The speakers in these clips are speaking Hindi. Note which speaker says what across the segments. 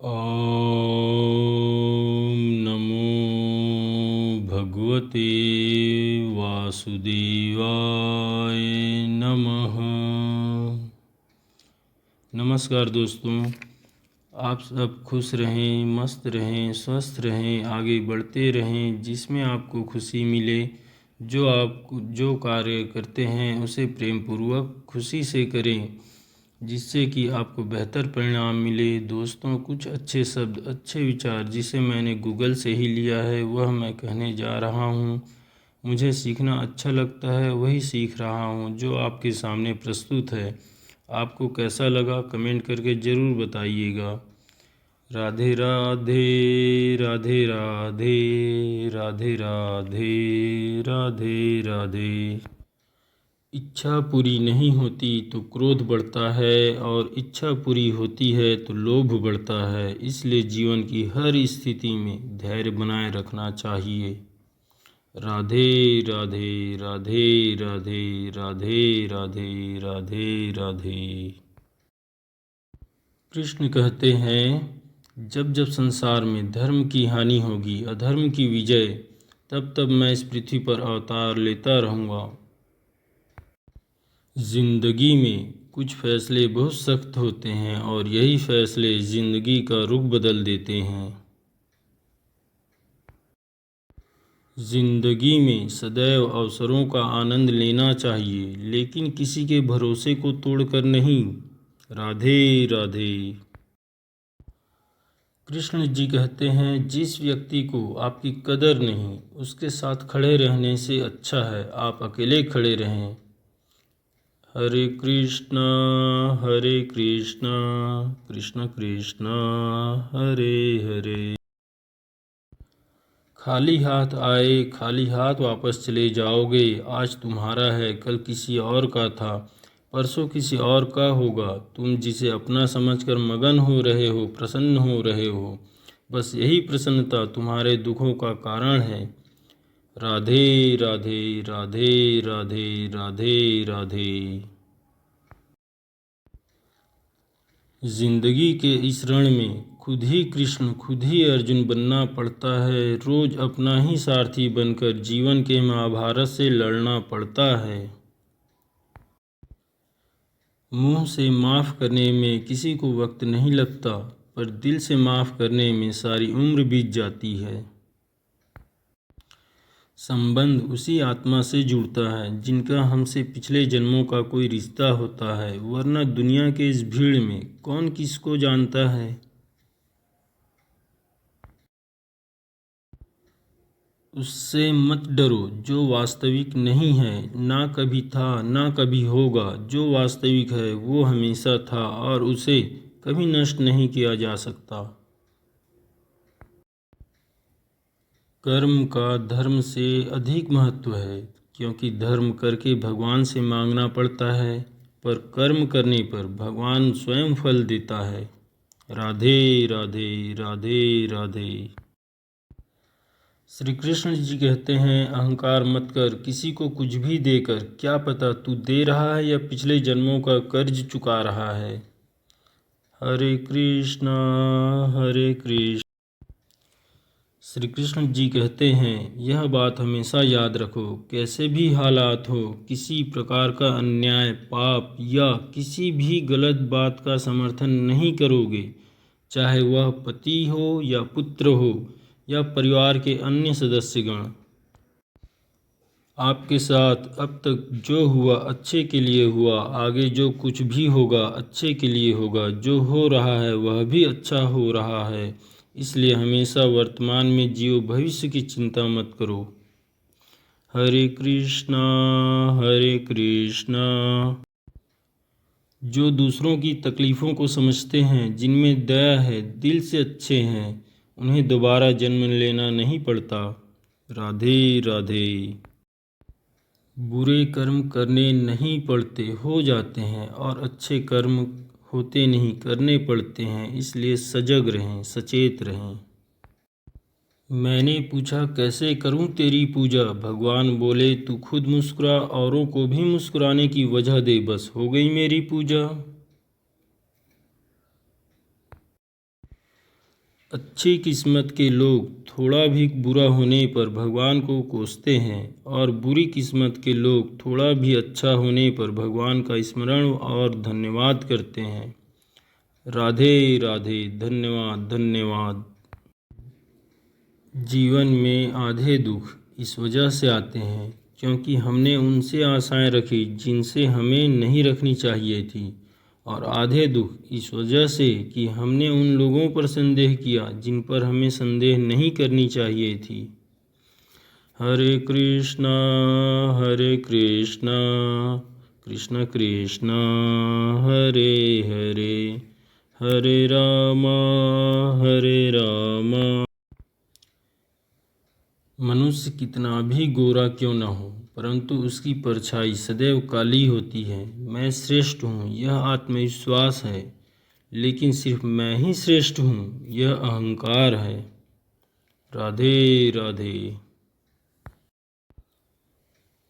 Speaker 1: ॐ नमो भगवते वासुदेवाय नमः। नमस्कार दोस्तों, आप सब खुश रहें, मस्त रहें, स्वस्थ रहें, आगे बढ़ते रहें, जिसमें आपको खुशी मिले। जो आप जो कार्य करते हैं उसे प्रेम पूर्वक खुशी से करें, जिससे कि आपको बेहतर परिणाम मिले। दोस्तों, कुछ अच्छे शब्द, अच्छे विचार जिसे मैंने गूगल से ही लिया है वह मैं कहने जा रहा हूँ। मुझे सीखना अच्छा लगता है, वही सीख रहा हूँ जो आपके सामने प्रस्तुत है। आपको कैसा लगा कमेंट करके ज़रूर बताइएगा। राधे राधे, राधे राधे, राधे राधे, राधे राधे। इच्छा पूरी नहीं होती तो क्रोध बढ़ता है, और इच्छा पूरी होती है तो लोभ बढ़ता है। इसलिए जीवन की हर स्थिति में धैर्य बनाए रखना चाहिए। राधे राधे, राधे राधे, राधे राधे, राधे राधे। कृष्ण कहते हैं, जब जब संसार में धर्म की हानि होगी, अधर्म की विजय, तब तब मैं इस पृथ्वी पर अवतार लेता रहूँगा। ज़िंदगी में कुछ फैसले बहुत सख्त होते हैं, और यही फैसले ज़िंदगी का रुख बदल देते हैं। ज़िंदगी में सदैव अवसरों का आनंद लेना चाहिए, लेकिन किसी के भरोसे को तोड़कर नहीं। राधे राधे। कृष्ण जी कहते हैं, जिस व्यक्ति को आपकी कदर नहीं, उसके साथ खड़े रहने से अच्छा है आप अकेले खड़े रहें। हरे कृष्णा, हरे कृष्णा, कृष्ण कृष्णा, हरे हरे। खाली हाथ आए खाली हाथ वापस चले जाओगे। आज तुम्हारा है, कल किसी और का था, परसों किसी और का होगा। तुम जिसे अपना समझकर मगन हो रहे हो, प्रसन्न हो रहे हो, बस यही प्रसन्नता तुम्हारे दुखों का कारण है। राधे राधे, राधे राधे, राधे राधे। जिंदगी के इस रण में खुद ही कृष्ण, खुद ही अर्जुन बनना पड़ता है। रोज अपना ही सारथी बनकर जीवन के महाभारत से लड़ना पड़ता है। मुंह से माफ़ करने में किसी को वक्त नहीं लगता, पर दिल से माफ़ करने में सारी उम्र बीत जाती है। संबंध उसी आत्मा से जुड़ता है जिनका हमसे पिछले जन्मों का कोई रिश्ता होता है, वरना दुनिया के इस भीड़ में कौन किसको जानता है। उससे मत डरो जो वास्तविक नहीं है, ना कभी था ना कभी होगा। जो वास्तविक है वो हमेशा था, और उसे कभी नष्ट नहीं किया जा सकता। कर्म का धर्म से अधिक महत्व है, क्योंकि धर्म करके भगवान से मांगना पड़ता है, पर कर्म करने पर भगवान स्वयं फल देता है। राधे राधे, राधे राधे। श्री कृष्ण जी कहते हैं, अहंकार मत कर किसी को कुछ भी देकर, क्या पता तू दे रहा है या पिछले जन्मों का कर्ज चुका रहा है। हरे कृष्णा, हरे कृष्ण। श्री कृष्ण जी कहते हैं, यह बात हमेशा याद रखो, कैसे भी हालात हो, किसी प्रकार का अन्याय, पाप या किसी भी गलत बात का समर्थन नहीं करोगे। चाहे वह पति हो या पुत्र हो या परिवार के अन्य सदस्यगण। आपके साथ अब तक जो हुआ अच्छे के लिए हुआ, आगे जो कुछ भी होगा अच्छे के लिए होगा। जो हो रहा है वह भी अच्छा हो रहा है, इसलिए हमेशा वर्तमान में जियो, भविष्य की चिंता मत करो। हरे कृष्णा, हरे कृष्णा। जो दूसरों की तकलीफ़ों को समझते हैं, जिनमें दया है, दिल से अच्छे हैं, उन्हें दोबारा जन्म लेना नहीं पड़ता। राधे राधे। बुरे कर्म करने नहीं पड़ते, हो जाते हैं, और अच्छे कर्म होते नहीं, करने पड़ते हैं। इसलिए सजग रहें, सचेत रहें। मैंने पूछा, कैसे करूं तेरी पूजा। भगवान बोले, तू खुद मुस्कुरा, औरों को भी मुस्कुराने की वजह दे, बस हो गई मेरी पूजा। अच्छी किस्मत के लोग थोड़ा भी बुरा होने पर भगवान को कोसते हैं और बुरी किस्मत के लोग थोड़ा भी अच्छा होने पर भगवान का स्मरण और धन्यवाद करते हैं। राधे राधे, धन्यवाद धन्यवाद। जीवन में आधे दुख इस वजह से आते हैं क्योंकि हमने उनसे आशाएं रखी जिनसे हमें नहीं रखनी चाहिए थी, और आधे दुख इस वजह से कि हमने उन लोगों पर संदेह किया जिन पर हमें संदेह नहीं करनी चाहिए थी। हरे कृष्णा कृष्ण कृष्णा हरे हरे, हरे रामा हरे रामा। मनुष्य कितना भी गोरा क्यों न हो, परंतु उसकी परछाई सदैव काली होती है। मैं श्रेष्ठ हूँ, यह आत्मविश्वास है, लेकिन सिर्फ मैं ही श्रेष्ठ हूँ, यह अहंकार है। राधे राधे।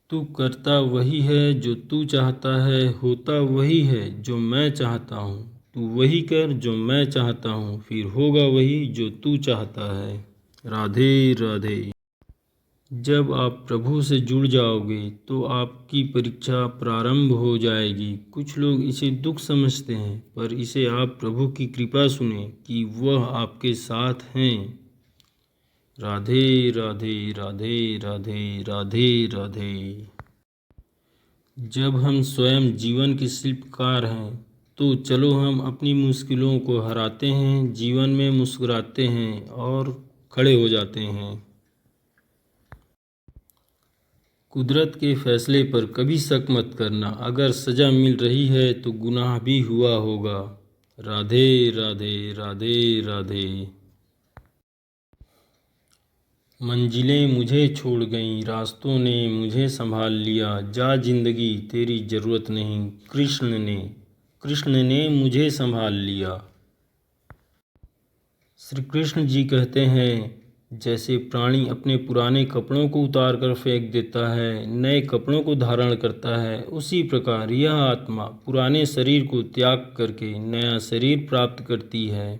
Speaker 1: तू करता वही है जो तू चाहता है, होता वही है जो मैं चाहता हूँ। तू वही कर जो मैं चाहता हूँ, फिर होगा वही जो तू चाहता है। राधे राधे। जब आप प्रभु से जुड़ जाओगे तो आपकी परीक्षा प्रारंभ हो जाएगी। कुछ लोग इसे दुख समझते हैं, पर इसे आप प्रभु की कृपा सुने कि वह आपके साथ हैं। राधे राधे राधे राधे राधे राधे। जब हम स्वयं जीवन के शिल्पकार हैं तो चलो हम अपनी मुश्किलों को हराते हैं, जीवन में मुस्कुराते हैं और खड़े हो जाते हैं। कुदरत के फैसले पर कभी शक मत करना, अगर सज़ा मिल रही है तो गुनाह भी हुआ होगा। राधे राधे राधे राधे। मंजिलें मुझे छोड़ गईं, रास्तों ने मुझे संभाल लिया, जा जिंदगी तेरी ज़रूरत नहीं, कृष्ण ने मुझे संभाल लिया। श्री कृष्ण जी कहते हैं, जैसे प्राणी अपने पुराने कपड़ों को उतार कर फेंक देता है, नए कपड़ों को धारण करता है, उसी प्रकार यह आत्मा पुराने शरीर को त्याग करके नया शरीर प्राप्त करती है।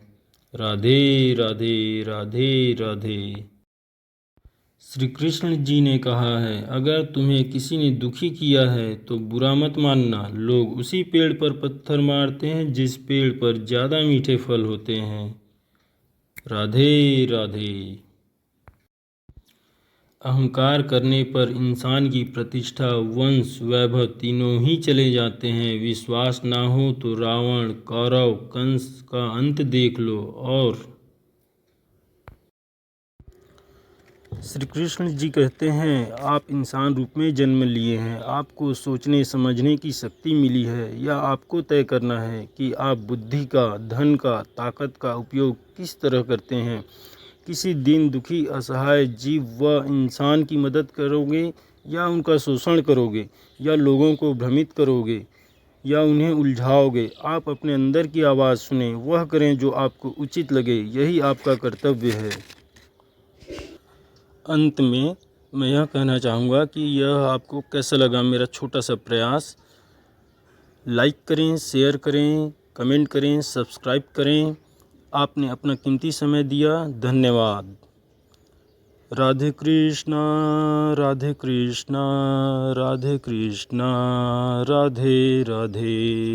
Speaker 1: राधे राधे राधे राधे। श्री कृष्ण जी ने कहा है, अगर तुम्हें किसी ने दुखी किया है तो बुरा मत मानना। लोग उसी पेड़ पर पत्थर मारते हैं जिस पेड़ पर ज़्यादा मीठे फल होते हैं। राधे राधे। अहंकार करने पर इंसान की प्रतिष्ठा, वंश, वैभव तीनों ही चले जाते हैं। विश्वास ना हो तो रावण, कौरव, कंस का अंत देख लो। और श्री कृष्ण जी कहते हैं, आप इंसान रूप में जन्म लिए हैं, आपको सोचने समझने की शक्ति मिली है। यह आपको तय करना है कि आप बुद्धि का, धन का, ताकत का उपयोग किस तरह करते हैं। किसी दीन दुखी असहाय जीव व इंसान की मदद करोगे या उनका शोषण करोगे, या लोगों को भ्रमित करोगे या उन्हें उलझाओगे। आप अपने अंदर की आवाज़ सुने, वह करें जो आपको उचित लगे, यही आपका कर्तव्य है। अंत में मैं यह कहना चाहूँगा कि यह आपको कैसा लगा मेरा छोटा सा प्रयास। लाइक करें, शेयर करें, कमेंट करें, सब्सक्राइब करें। आपने अपना कीमती समय दिया, धन्यवाद। राधे कृष्णा राधे कृष्णा राधे कृष्णा राधे राधे।